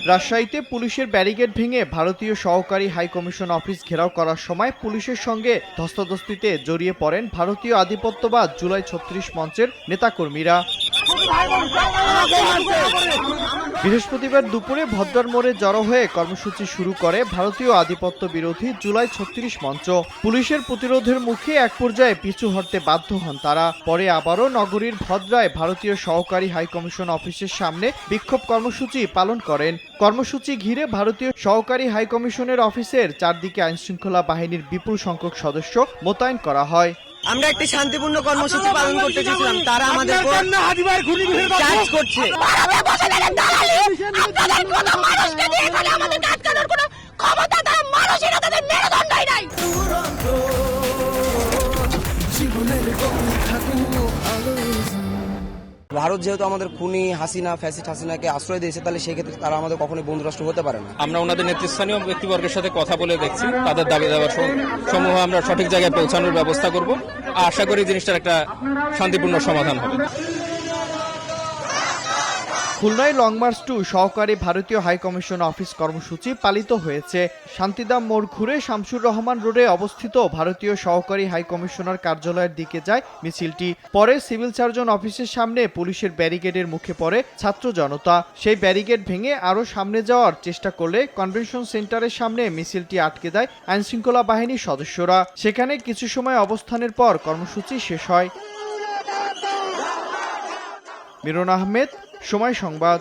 রাজশাহীতে পুলিশের ব্যারিকেড ভেঙে ভারতীয় সহকারী হাইকমিশন অফিস ঘেরাও করার সময় পুলিশের সঙ্গে ধস্তাধস্তিতে জড়িয়ে পড়েন ভারতীয় আধিপত্যবাদ জুলাই ৩৬ মঞ্চের নেতাকর্মীরা। বৃহস্পতিবার দুপুরে ভদ্রার মোড়ে জড়ো হয়ে কর্মসূচি শুরু করে ভারতীয় আধিপত্য বিরোধী জুলাই ৩৬ মঞ্চ। পুলিশের প্রতিরোধের মুখে এক পর্যায়ে পিছু হটতে বাধ্য হন তারা। পরে আবারও নগরীর ভদ্রায় ভারতীয় সহকারী হাইকমিশন অফিসের সামনে বিক্ষোভ কর্মসূচি পালন করেন। কর্মসূচি ঘিরে ভারতীয় সহকারী হাইকমিশনের অফিসের চারদিকে আইনশৃঙ্খলা বাহিনীর বিপুল সংখ্যক সদস্য মোতায়েন করা হয়। আমরা একটি শান্তিপূর্ণ কর্মসূচি পালন করতে চেয়েছিলাম, তারা আমাদের চার্জ করছে। ভারত যেহেতু আমাদের খুনি হাসিনা ফ্যাসিস্ট হাসিনাকে আশ্রয় দিয়েছে, তাহলে সেক্ষেত্রে তারা আমাদের কখনোই বন্ধু রাষ্ট্র হতে পারে না। আমরা ওনাদের নেতৃস্থানীয় ব্যক্তিবর্গের সাথে কথা বলে দেখছি, তাদের দাবি দাওয়া সমূহ আমরা সঠিক জায়গায় পৌঁছানোর ব্যবস্থা করব। আশা করি জিনিসটার একটা শান্তিপূর্ণ সমাধান হবে। খুলনায় লং মার্চ টু সহকারী ভারতীয় হাইকমিশন অফিস কর্মসূচি পালিত হয়েছে। শান্তিদাম মোড় ঘুরে শামসুর রহমান রোডে অবস্থিত ভারতীয় সহকারী হাইকমিশনার কার্যালয়ের দিকে যায় মিছিলটি। পরে সিভিল সার্জন অফিসের সামনে পুলিশের ব্যারিকেডের মুখে পড়ে ছাত্র জনতা। সেই ব্যারিকেড ভেঙে আরও সামনে যাওয়ার চেষ্টা করলে কনভেনশন সেন্টারের সামনে মিছিলটি আটকে দেয় আইনশৃঙ্খলা বাহিনীর সদস্যরা। সেখানে কিছু সময় অবস্থানের পর কর্মসূচি শেষ হয়। মিরন আহমেদ, সময় সংবাদ।